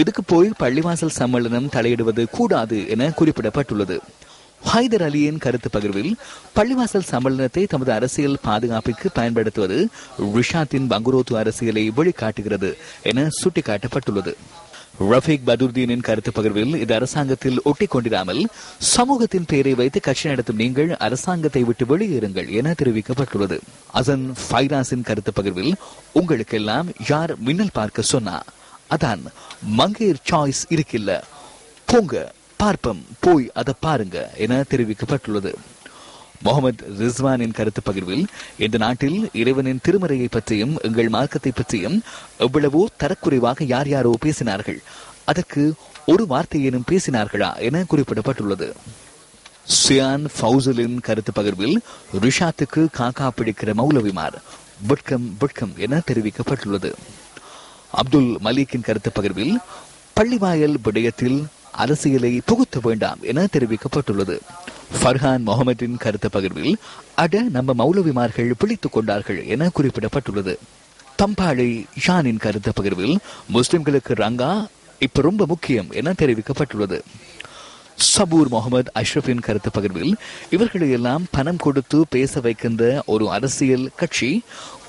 இதுக்கு போய் பள்ளிவாசல் சம்மேளனம் தலையிடுவது கூடாது என குறிப்பிடப்பட்டுள்ளது. ஹைதர் அலியின் கருத்து பகிர்வில் பள்ளிவாசல் சம்மேளனத்தை தமது அரசியல் பாதுகாப்பிற்கு பயன்படுத்துவது ரிஷாத்தின் பங்குரோத்து அரசியலை வெளிக்காட்டுகிறது என சுட்டிக்காட்டப்பட்டுள்ளது. ரஃபீக் பதுர்தீனின் கருத்து பகிர்வில் இது அரசாங்கத்தில் ஒட்டிக் கொண்டிராமல் சமூகத்தின் பெயரை வைத்து கட்சி நடத்தும் நீங்கள் அரசாங்கத்தை விட்டு வெளியேறுங்கள் என தெரிவிக்கப்பட்டுள்ளது. அசன் ஃபைராஸின் கருத்து பகிர்வில் உங்களுக்கெல்லாம் யார் மின்னல் பார்க்க சொன்னா, அதான் மங்கேர் சாய்ஸ் இருக்கில்ல, போங்க பார்ப்பம் போய் அதை பாருங்க என தெரிவிக்கப்பட்டுள்ளது. முகமது ரிஸ்வானின் கருத்து பகிர்வில் இந்த நாட்டில் இறைவனின் திருமறையை பற்றியும் எங்கள் மார்க்கத்தை பற்றியும் எவ்வளவோ தரக்குறைவாக யார் யாரோ பேசினார்கள், அதற்கு ஒரு வார்த்தையேனும் பேசினார்களா என குறிப்பிடப்பட்டுள்ளது. சியான் ஃபவுசலின் கருத்து பகிர்வில் ரிஷாத்துக்கு காக்கா பிடிக்கிற மௌலவிமார் வெட்கம் வெட்கம் என தெரிவிக்கப்பட்டுள்ளது. அப்துல் மலீக்கின் கருத்து பகிர்வில் பள்ளிவாயல் விடயத்தில் அரசியலை புகுத்த வேண்டாம் என தெரிவிக்கப்பட்டுள்ளது. ஃபர்ஹான் முகமதின் கருத்து பகிர்வில் நம்ம மௌலவிமார்கள் பிடித்துக் கொண்டார்கள் என குறிப்பிடப்பட்டுள்ளது. தம்பாளை ஷானின் கருத்து பகிர்வில் முஸ்லிம்களுக்கு ரங்கா இப்ப ரொம்ப முக்கியம் என தெரிவிக்கப்பட்டுள்ளது. சபூர் முகமது அஷ்ரஃபின் கருத்து பகிர்வில் இவர்களை எல்லாம் பணம் கொடுத்து பேச வைக்கின்ற ஒரு அரசியல் கட்சி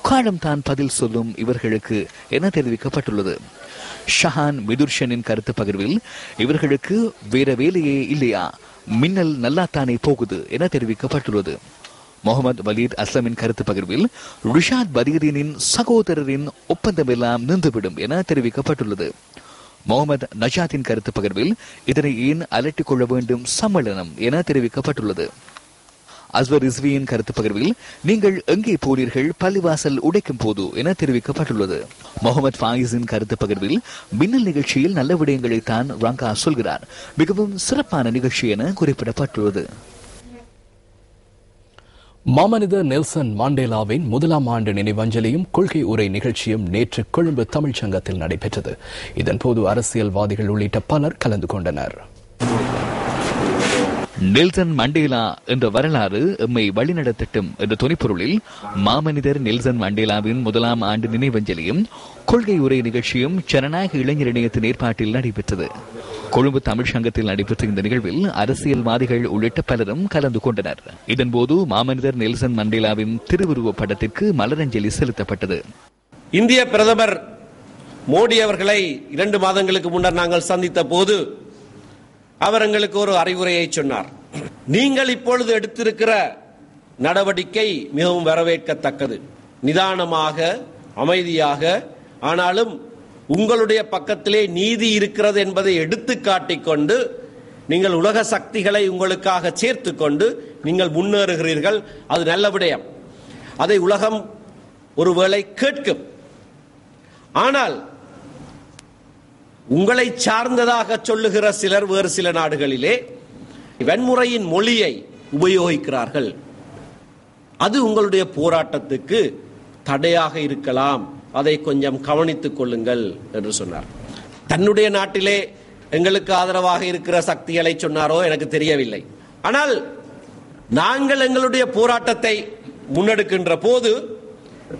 காலம் தான் பதில் சொல்லும் இவர்களுக்கு என தெரிவிக்கப்பட்டுள்ளது. ஷஹான் மிதுர்ஷனின் கருத்து பகிர்வில் இவர்களுக்கு வேற வேலையே இல்லையா, மின்னல் நல்லாத்தானே போகுது என தெரிவிக்கப்பட்டுள்ளது. முகமது வலீத் அஸ்லமின் கருத்து பகிர்வில் ரிஷாத் பதீரினின் சகோதரரின் ஒப்பந்தம் எல்லாம் நின்றுவிடும் என தெரிவிக்கப்பட்டுள்ளது. முகமது நஜாத்தின் கருத்து பகிர்வில் இதனை ஏன் அலட்டிக் கொள்ள வேண்டும் சம்மேளனம் என தெரிவிக்கப்பட்டுள்ளது. அஸ்வர் ரிஸ்வியின் கருத்து பகிர்வில் நீங்கள் எங்கே போனீர்கள் பள்ளிவாசல் உடைக்கும் போது என தெரிவிக்கப்பட்டுள்ளது. முகமது ஃபாயிஸின் கருத்து பகிர்வில் மின்னல் நிகழ்ச்சியில் நல்ல விடயங்களை தான் ரங்கா சொல்கிறார், மிகவும் சிறப்பான நிகழ்ச்சி என குறிப்பிடப்பட்டுள்ளது. மாமனிதர் நெல்சன் மாண்டேலாவின் 1ஆம் ஆண்டு நினைவஞ்சலியும் கொள்கை உரை நிகழ்ச்சியும் நேற்று கொழும்பு தமிழ்ச் சங்கத்தில் நடைபெற்றது. இதன்போது அரசியல்வாதிகள் உள்ளிட்ட பலர் கலந்து கொண்டனர். நெல்சன் மண்டேலா என்ற வரலாறு எம்மை வழிநடத்தட்டும் என்ற துணைப்பொருளில் மாமனிதர் நெல்சன் மண்டேலாவின் 1ஆம் ஆண்டு நினைவஞ்சலியும் கொள்கை உரை நிகழ்ச்சியும் ஜனநாயக இளைஞர் இணையத்தின் ஏற்பாட்டில் நடைபெற்றது. கொழும்பு தமிழ் சங்கத்தில் நடைபெற்ற இந்த நிகழ்வில் அரசியல்வாதிகள் உள்ளிட்ட பலரும் கலந்து கொண்டனர். இதன்போது மாமனிதர் நெல்சன் மண்டேலாவின் திருவுருவ படத்திற்கு மலரஞ்சலி செலுத்தப்பட்டது. இந்திய பிரதமர் மோடி அவர்களை 2 மாதங்களுக்கு முன்னர் நாங்கள் சந்தித்த போது அவர் எங்களுக்கு ஒரு அறிவுரையை சொன்னார். நீங்கள் இப்பொழுது எடுத்திருக்கிற நடவடிக்கை மிகவும் வரவேற்கத்தக்கது, நிதானமாக அமைதியாக, ஆனாலும் உங்களுடைய பக்கத்திலே நீதி இருக்கிறது என்பதை எடுத்து காட்டிக்கொண்டு நீங்கள் உலக சக்திகளை உங்களுக்காக சேர்த்து கொண்டு நீங்கள் முன்னேறுகிறீர்கள். அது நல்ல விடயம், அதை உலகம் ஒருவேளை கேட்கும். ஆனால் உங்களை சார்ந்ததாக சொல்லுகிற சிலர் வேறு சில நாடுகளிலே வன்முறையின் மொழியை உபயோகிக்கிறார்கள். அது உங்களுடைய போராட்டத்துக்கு தடையாக இருக்கலாம், அதை கொஞ்சம் கவனித்துக் கொள்ளுங்கள் என்று சொன்னார். தன்னுடைய நாட்டிலே எங்களுக்கு ஆதரவாக இருக்கிற சக்திகளை சொன்னாரோ எனக்கு தெரியவில்லை. ஆனால் நாங்கள் எங்களுடைய போராட்டத்தை முன்னெடுக்கின்ற போது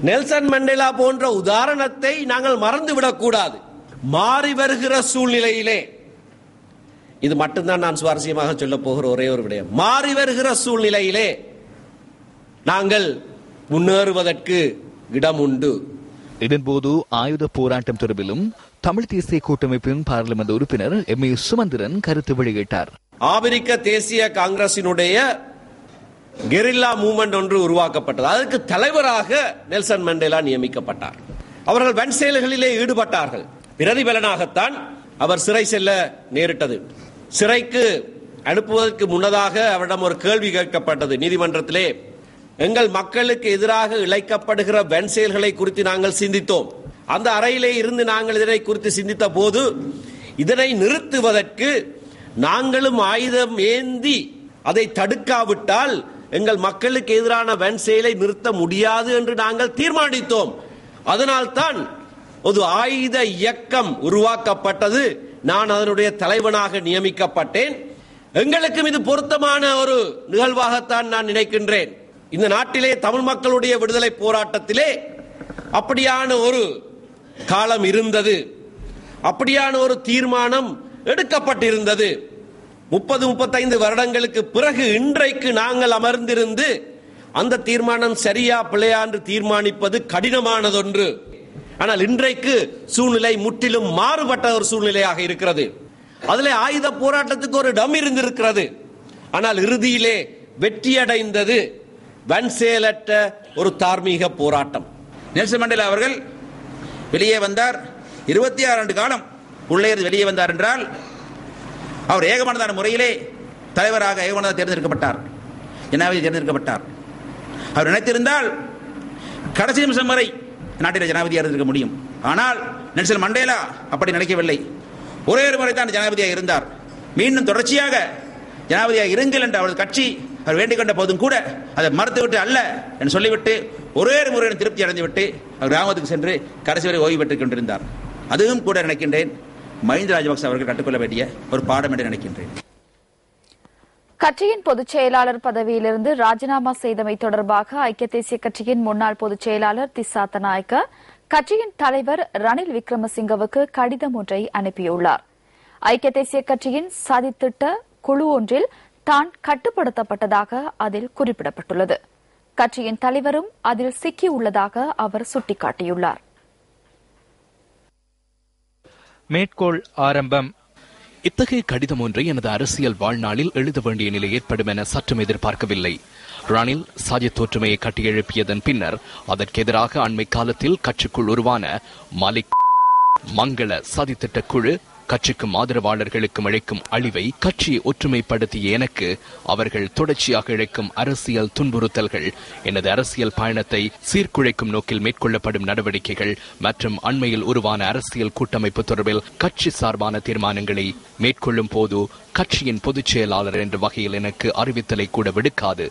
நெல்சன் மண்டேலா போன்ற உதாரணத்தை நாங்கள் மறந்துவிடக் கூடாது. மாறி வருகிற சூழ்நிலையிலே, இது மட்டும்தான் நான் சுவாரஸ்யமாக சொல்ல போகிற ஒரே ஒரு விடயம், மாறி வருகிற சூழ்நிலையிலே நாங்கள் முன்னேறுவதற்கு இடம் உண்டு. இதன்போது ஆயுத போராட்டம் தொடர்பிலும் தமிழ் தேசிய கூட்டமைப்பின் பார்லிமெண்ட் உறுப்பினர் எம்.ஏ. சுமந்திரன் கருத்து வெளியிட்டார். ஆப்பிரிக்க தேசிய காங்கிரசினுடைய கெரில்லா மூவ்மெண்ட் ஒன்று உருவாக்கப்பட்டது. அதற்கு தலைவராக நெல்சன் மண்டேலா நியமிக்கப்பட்டார். அவர்கள் வன் செயல்களிலே ஈடுபட்டார்கள். பிரதிபலனாகத்தான் அவர் சிறை செல்ல நேரிட்டது. சிறைக்கு அனுப்புவதற்கு முன்னதாக அவரிடம் ஒரு கேள்வி கேட்கப்பட்டது நீதிமன்றத்திலே. எங்கள் மக்களுக்கு எதிராக இழைக்கப்படுகிற வன் செயல்களை குறித்து நாங்கள் சிந்தித்தோம். அந்த அறையிலே இருந்து நாங்கள் இதனை குறித்து சிந்தித்த போது இதனை நிறுத்துவதற்கு நாங்களும் ஆயுதம் ஏந்தி அதை தடுக்காவிட்டால் எங்கள் மக்களுக்கு எதிரான வன் செயலை நிறுத்த முடியாது என்று நாங்கள் தீர்மானித்தோம். அதனால்தான் ஒரு ஆயுத இயக்கம் உருவாக்கப்பட்டது. நான் அதனுடைய தலைவனாக நியமிக்கப்பட்டேன். எங்களுக்கும் இது பொருத்தமான ஒரு நிகழ்வாகத்தான் நான் நினைக்கின்றேன். இந்த நாட்டிலே தமிழ் மக்களுடைய விடுதலை போராட்டத்திலே அப்படியான ஒரு காலம் இருந்தது, அப்படியான ஒரு தீர்மானம் எடுக்கப்பட்டிருந்தது. 30-35 வருடங்களுக்கு பிறகு இன்றைக்கு நாங்கள் அமர்ந்திருந்து அந்த தீர்மானம் சரியா பிழையா என்று தீர்மானிப்பது கடினமானதொன்று. ஆனால் இன்றைக்கு சூழ்நிலை முற்றிலும் மாறுபட்ட ஒரு சூழ்நிலையாக இருக்கிறது. அதிலே ஆயுத போராட்டத்துக்கு ஒரு இடம் இருந்திருக்கிறது. ஆனால் இறுதியிலே வெற்றியடைந்தது வன் செயலற்ற ஒரு தார்மீக போராட்டம். நெல்சன் மண்டேலா அவர்கள் வெளியே வந்தார். 26 ஆண்டு காலம் உள்ளே வெளியே வந்தார் என்றால் அவர் ஏகமனதான முறையிலே தலைவராக ஏகமனதாக தேர்ந்தெடுக்கப்பட்டார், ஜனாதிபதி தேர்ந்தெடுக்கப்பட்டார். அவர் நினைத்திருந்தால் கடைசி நிமிஷம் வரை நாட்டில் ஜனாதிபதியாக இருந்திருக்க முடியும். ஆனால் நெல்சன் மண்டேலா அப்படி நினைக்கவில்லை. ஒரே ஒரு முறை தான் ஜனாதிபதியாக இருந்தார். மீண்டும் தொடர்ச்சியாக ஜனாதிபதியாக இருங்கள் என்று அவரது கட்சி அவர் வேண்டிக் கொண்ட போதும் கூட அதை மறுத்துவிட்டு அல்ல என்று சொல்லிவிட்டு ஒரே ஒரு முறையுடன் திருப்தி அடைந்துவிட்டு அவர் கிராமத்துக்கு சென்று கடைசி வரை ஓய்வு பெற்றுக் கொண்டிருந்தார். அதுவும் கூட நினைக்கின்றேன் மஹிந்த ராஜபக்ச அவர்கள் கற்றுக்கொள்ள வேண்டிய ஒரு பாடம் என்று நினைக்கின்றேன். கட்சியின் பொதுச் செயலாளர் பதவியிலிருந்து ராஜினாமா செய்தமை தொடர்பாக ஐக்கிய தேசிய கட்சியின் முன்னாள் பொதுச் செயலாளர் திஸ்ஸாத்த நாயக்க கட்சியின் தலைவர் ரணில் விக்ரமசிங்கவுக்கு கடிதம் ஒன்றை அனுப்பியுள்ளார். ஐக்கிய தேசிய கட்சியின் சதித்திட்ட குழு ஒன்றில் தான் கட்டுப்படுத்தப்பட்டதாக அதில் குறிப்பிடப்பட்டுள்ளது. கட்சியின் தலைவரும் அதில் சிக்கியுள்ளதாக அவர் சுட்டிக்காட்டியுள்ளார். மேற்கோள் ஆரம்பம். இத்தகைய கடிதம் ஒன்றை எனது அரசியல் வாழ்நாளில் எழுத வேண்டிய நிலை ஏற்படும் என சற்றும் எதிர்பார்க்கவில்லை. ரணில் சாஜித் ஒற்றுமையை கட்டியெழுப்பியதன் பின்னர் அதற்கு எதிராக அண்மை காலத்தில் கட்சிக்குள் உருவான மலிக் மங்கள சதித்திட்ட குழு கட்சிக்கும் ஆதரவாளர்களுக்கும் இழைக்கும் அழிவை கட்சியை ஒற்றுமைப்படுத்திய எனக்கு அவர்கள் தொடர்ச்சியாக இழைக்கும் அரசியல் துன்புறுத்தல்கள், எனது அரசியல் பயணத்தை சீர்குலைக்கும் நோக்கில் மேற்கொள்ளப்படும் நடவடிக்கைகள் மற்றும் அண்மையில் உருவான அரசியல் கூட்டமைப்பு தொடர்பில் கட்சி சார்பான தீர்மானங்களை மேற்கொள்ளும் போது கட்சியின் பொதுச் செயலாளர் என்ற வகையில் எனக்கு அறிவித்தலை கூட விடுக்காது.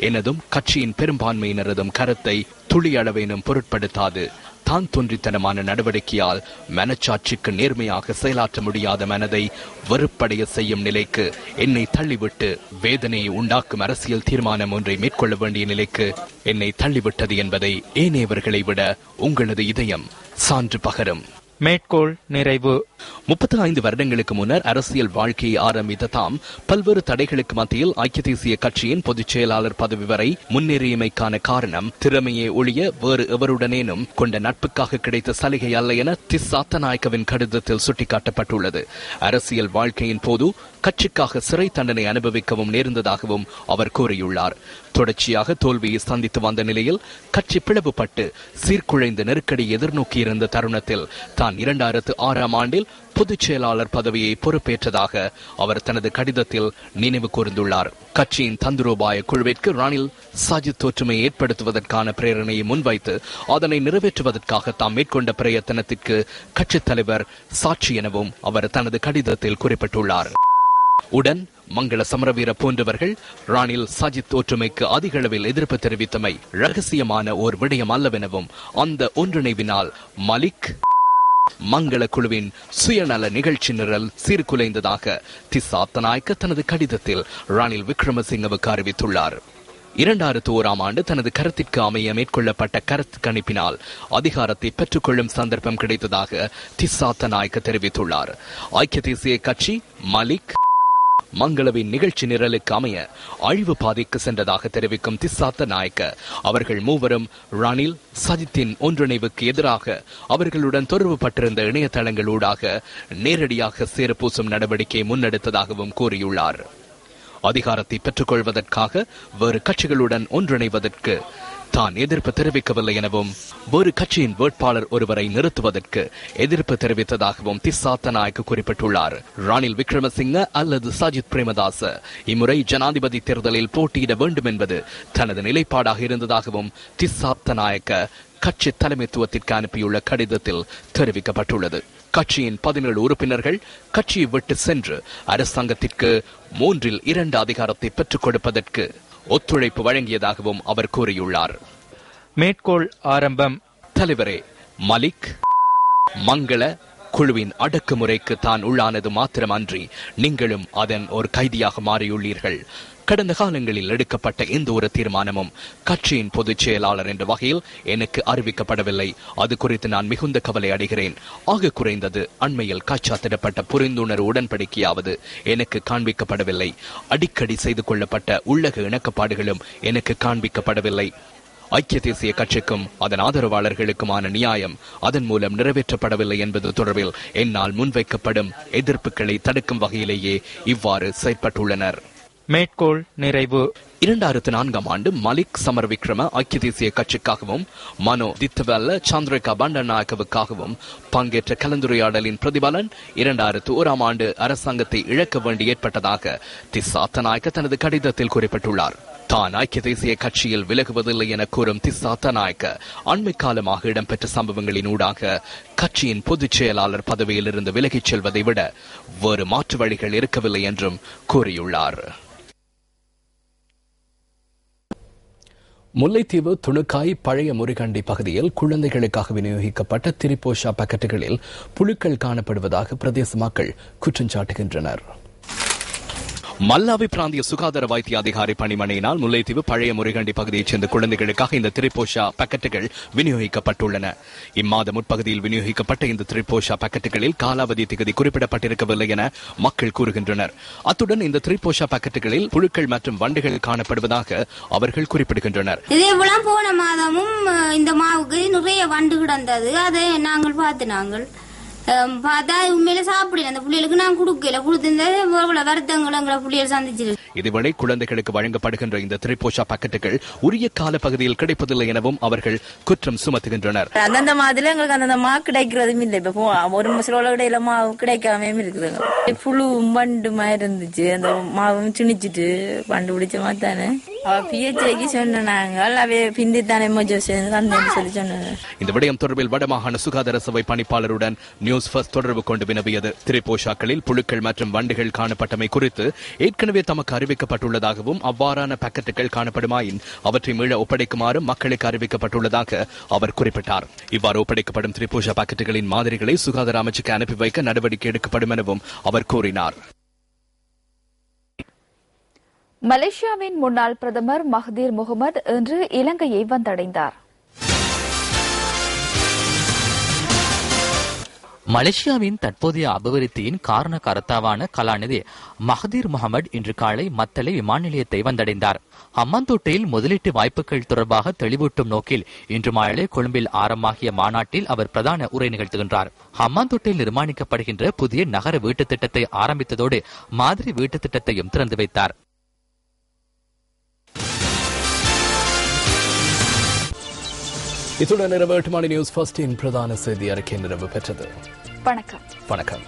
எனதும் கட்சியின் பெரும்பான்மையினரதும் கருத்தை துளி அளவேனும் பொருட்படுத்தாது. தான் தோன்றித்தனமான நடவடிக்கையால் மனச்சாட்சிக்கு நேர்மையாக செயலாற்ற முடியாத மனதை வெறுப்படைய செய்யும் நிலைக்கு என்னை தள்ளிவிட்டு வேதனையை உண்டாக்கும் அரசியல் தீர்மானம் ஒன்றை மேற்கொள்ள வேண்டிய நிலைக்கு என்னை தள்ளிவிட்டது என்பதை ஏனையவர்களை விட உங்களது இதயம் சான்று பகரும். மேற்கோள் நிறைவு. 35 வருடங்களுக்கு முன்னர் அரசியல் வாழ்க்கையை ஆரம்பித்த தாம் பல்வேறு தடைகளுக்கு மத்தியில் ஐக்கிய தேசிய கட்சியின் பொதுச் செயலாளர் பதவி வரை முன்னேறியமைக்கான காரணம் திறமையை ஒழிய வேறு எவருடனேனும் கொண்ட நட்புக்காக கிடைத்த சலுகை அல்ல என திஸ்ஸாத்த நாயக்கவின் கடிதத்தில் சுட்டிக்காட்டப்பட்டுள்ளது. அரசியல் வாழ்க்கையின் போது கட்சிக்காக சிறை தண்டனை அனுபவிக்கவும் நேர்ந்ததாகவும் அவர் கூறியுள்ளார். தொடர்ச்சியாக தோல்வியை சந்தித்து வந்த நிலையில் கட்சி பிளவுபட்டு சீர்குலைந்த நெருக்கடி எதிர்நோக்கியிருந்த தருணத்தில் தான் 2006ஆம் ஆண்டில் பொதுச் செயலாளர் பதவியை பொறுப்பேற்றதாக அவர் தனது கடிதத்தில் நினைவு கூர்ந்துள்ளார். கட்சியின் தந்திரோபாய குழுவிற்கு ரணில் சாஜித் ஒற்றுமையை ஏற்படுத்துவதற்கான பிரேரணையை முன்வைத்து அதனை நிறைவேற்றுவதற்காக தாம் மேற்கொண்ட பிரயத்தனத்திற்கு கட்சித் தலைவர் சாட்சி எனவும் அவர் தனது கடிதத்தில் குறிப்பிட்டுள்ளார். உடன் மங்கள சமரவீர போன்றவர்கள் ரணில் சாஜித் ஒற்றுமைக்கு அதிக அளவில் எதிர்ப்பு தெரிவித்தமை ரகசியமான ஓர் விடயம் அல்லவெனவும் அந்த ஒன்றிணைவினால் மலிக் மங்கள குழுவின் சுயநல நிகழ்ச்சி நிரல் சீர்குலைந்ததாக திஸ்ஸாத்த நாயக்க தனது கடிதத்தில் ரணில் விக்ரமசிங்கவுக்கு அறிவித்துள்ளார். 2001ஆம் ஆண்டு தனது கருத்திற்கு அமைய மேற்கொள்ளப்பட்ட கருத்து கணிப்பினால் அதிகாரத்தை பெற்றுக்கொள்ளும் சந்தர்ப்பம் கிடைத்ததாக திஸ்ஸாத்த நாயக்க தெரிவித்துள்ளார். ஐக்கிய தேசிய கட்சி மலிக் மங்களவின் நிகழ்ச்சி நிரலுக்கு அமைய அழிவு பாதைக்கு சென்றதாக தெரிவிக்கும் திஸ்ஸாத்த நாயக்க அவர்கள் மூவரும் ரணில் சஜித்தின் ஒன்றிணைவுக்கு எதிராக அவர்களுடன் தொடர்பு பட்டிருந்த இணையதளங்களூடாக நேரடியாக சேரப்பூசும் நடவடிக்கை முன்னெடுத்ததாகவும் கூறியுள்ளார். அதிகாரத்தை பெற்றுக்கொள்வதற்காக வேறு கட்சிகளுடன் ஒன்றிணைவதற்கு தான் எதிர்ப்பு தெரிவிக்கவில்லை எனவும் ஒரு கட்சியின் வேட்பாளர் ஒருவரை நிறுத்துவதற்கு எதிர்ப்பு தெரிவித்ததாகவும் திஸ்ஸாத்த நாயக்க குறிப்பிட்டுள்ளார். ரணில் விக்ரமசிங்க அல்லது சஜித் பிரேமதாச இம்முறை ஜனாதிபதி தேர்தலில் போட்டியிட வேண்டும் என்பது தனது நிலைப்பாடாக இருந்ததாகவும் திஸ்ஸாத்த நாயக்க கட்சி தலைமைத்துவத்திற்கு அனுப்பியுள்ள கடிதத்தில் தெரிவிக்கப்பட்டுள்ளது. கட்சியின் 17 உறுப்பினர்கள் கட்சியை விட்டு சென்று அரசாங்கத்திற்கு 3/2 அதிகாரத்தை பெற்றுக் கொடுப்பதற்கு ஒத்துழைப்பு வழங்கியதாகவும் அவர் கூறியுள்ளார். மேற்கோள் ஆரம்பம். தலைவரே, மலிக் மங்கள குழுவின் அடக்குமுறைக்கு தான் உள்ளானது மாத்திரமன்றி நீங்களும் அதன் ஒரு கைதியாக மாறியுள்ளீர்கள். கடந்த காலங்களில் எடுக்கப்பட்ட எந்த ஒரு தீர்மானமும் கட்சியின் பொதுச் செயலாளர் என்ற வகையில் எனக்கு அறிவிக்கப்படவில்லை. அது குறித்து நான் மிகுந்த கவலை அடைகிறேன். ஆக குறைந்தது அண்மையில் காட்சாத்திடப்பட்ட புரிந்துணர்வு உடன்படிக்கையாவது எனக்கு காண்பிக்கப்படவில்லை. அடிக்கடி செய்து கொள்ளப்பட்ட உள்ளக இணக்கப்பாடுகளும் எனக்கு காண்பிக்கப்படவில்லை. ஐக்கிய தேசிய கட்சிக்கும் அதன் ஆதரவாளர்களுக்குமான நியாயம் அதன் மூலம் நிறைவேற்றப்படவில்லை என்பது தொடர்பில் என்னால் முன்வைக்கப்படும் எதிர்ப்புகளை தடுக்கும் வகையிலேயே இவ்வாறு செயற்பட்டுள்ளனர். மேற்கோள் நிறைவு. 2004ஆம் ஆண்டு மலிக் சமரவிக்ரம ஐக்கிய தேசிய கட்சிக்காகவும் மனோ தித்தவல்ல சந்திரிகா பண்டநாயக்கவுக்காகவும் பங்கேற்ற கலந்துரையாடலின் பிரதிபலன் 2001ஆம் ஆண்டு அரசாங்கத்தை இழக்க வேண்டி ஏற்பட்டதாக திஸ்ஸாத்த நாயக்க தனது கடிதத்தில் குறிப்பிட்டுள்ளார். தான் ஐக்கிய தேசிய கட்சியில் விலகுவதில்லை என கூறும் திஸ்ஸாத்த நாயக்க அண்மை காலமாக இடம்பெற்ற சம்பவங்களின் ஊடாக கட்சியின் பொதுச் செயலாளர் பதவியிலிருந்து விலகிச் செல்வதை விட வேறு மாற்று வழிகள் இருக்கவில்லை என்றும் கூறியுள்ளார். முல்லைத்தீவு துணுக்காய் பழைய முறிகண்டி பகுதியில் குழந்தைகளுக்காக விநியோகிக்கப்பட்ட திரிபோஷா பாக்கெட்டுகளில் புழுக்கள் காணப்படுவதாக பிரதேச மக்கள் குற்றம் சாட்டுகின்றனர். மல்லாவி பிராந்திய சுகாதார வைத்திய அதிகாரி பணிமனையினால் முல்லைத்தீவு பழைய முறிகண்டி பகுதியைச் சேர்ந்த குழந்தைகளுக்காக இந்த திரிபோஷா பாக்கெட்டுகள் விநியோகிக்கப்பட்டுள்ளன. இம்மாத முற்பகுதியில் விநியோகிக்கப்பட்ட இந்த திரிபோஷா பாக்கெட்டுகளில் காலாவதி திகதி குறிப்பிடப்பட்டிருக்கவில்லை என மக்கள் கூறுகின்றனர். அத்துடன் இந்த திரிபோஷா பாக்கெட்டுகளில் புழுக்கள் மற்றும் வண்டுகள் காணப்படுவதாக அவர்கள் குறிப்பிடுகின்றனர். இதேபோல போன மாதமும் இந்த மாவுக்கு நிறைய வண்டு கிடந்தது. அதை நாங்கள் பார்த்தா உண்மையில சாப்பிடல. அந்த புள்ளிகளுக்கு நான் கொடுக்கல, கொடுத்திருந்தா வருத்தங்களை புள்ளிகள் சந்திச்சிருக்கு. இதுவரை குழந்தைகளுக்கு வழங்கப்படுகின்ற இந்த திரிபோஷா பாக்கெட்டுகள் உரிய கால பகுதியில் கிடைப்பதில்லை எனவும் அவர்கள் குற்றம் சுமத்துகின்றனர். அந்தந்த மாதிரி எங்களுக்கு அந்தந்த மா கிடைக்கிறதும் இல்லை. இப்ப ஒரு சில இடையில மாவு கிடைக்காம இருக்குதுங்க. புழு வண்டுமா இருந்துச்சு, அந்த மாவும் சிணிச்சிட்டு வண்டு பிடிச்ச மாதிரி தானே பிஹெச்ஐக்கு சொன்னாங்க. அவே பிந்தித்தானே சொல்லி சொன்னாங்க. இந்த விடயம் தொடர்பில் வடமாகாண சுகாதார சபை பணிப்பாளருடன் நியூஸ் ஃபர்ஸ்ட் தொடர்பு கொண்டு வினவியது. திரிபோஷாக்களில் புழுக்கள் மற்றும் வண்டுகள் காணப்பட்டமை குறித்து ஏற்கனவே தமக்கு அறிவிக்கப்பட்டுள்ளதாகவும் அவ்வாறான பாக்கெட்டுகள் காணப்படுமாயின் அவற்றை மீள ஒப்படைக்குமாறு மக்களுக்கு அறிவிக்கப்பட்டுள்ளதாக அவர் குறிப்பிட்டார். இவ்வாறு ஒப்படைக்கப்படும் திரிபோஷா பாக்கெட்டுகளின் மாதிரிகளை சுகாதார அமைச்சுக்கு அனுப்பி வைக்க நடவடிக்கை எடுக்கப்படும் எனவும் அவர் கூறினார். மலேசியாவின் முன்னாள் பிரதமர் மஹதீர் முகமது இன்று இலங்கையை வந்தடைந்தார். மலேசியாவின் தற்போதைய அபிவிருத்தியின் காரண கர்த்தாவான கலாநிதி மஹதீர் முகமது இன்று காலை மத்தளை விமான நிலையத்தை வந்தடைந்தார். ஹம்மாந்தோட்டையில் முதலீட்டு வாய்ப்புகள் தொடர்பாக தெளிவூட்டும் நோக்கில் இன்று மாலை கொழும்பில் ஆரம்பமாகிய மாநாட்டில் அவர் பிரதான உரை நிகழ்த்துகின்றார். ஹம்மாந்தோட்டையில் நிர்மாணிக்கப்படுகின்ற புதிய நகர வீட்டுத் திட்டத்தை ஆரம்பித்ததோடு மாதிரி வீட்டுத் திட்டத்தையும் திறந்து வைத்தார். இத்துடன் இரவு 8 மணி நியூஸ் ஃபர்ஸ்டின் பிரதான செய்தி அறிக்கை நிறைவு பெற்றது. வணக்கம். வணக்கம்.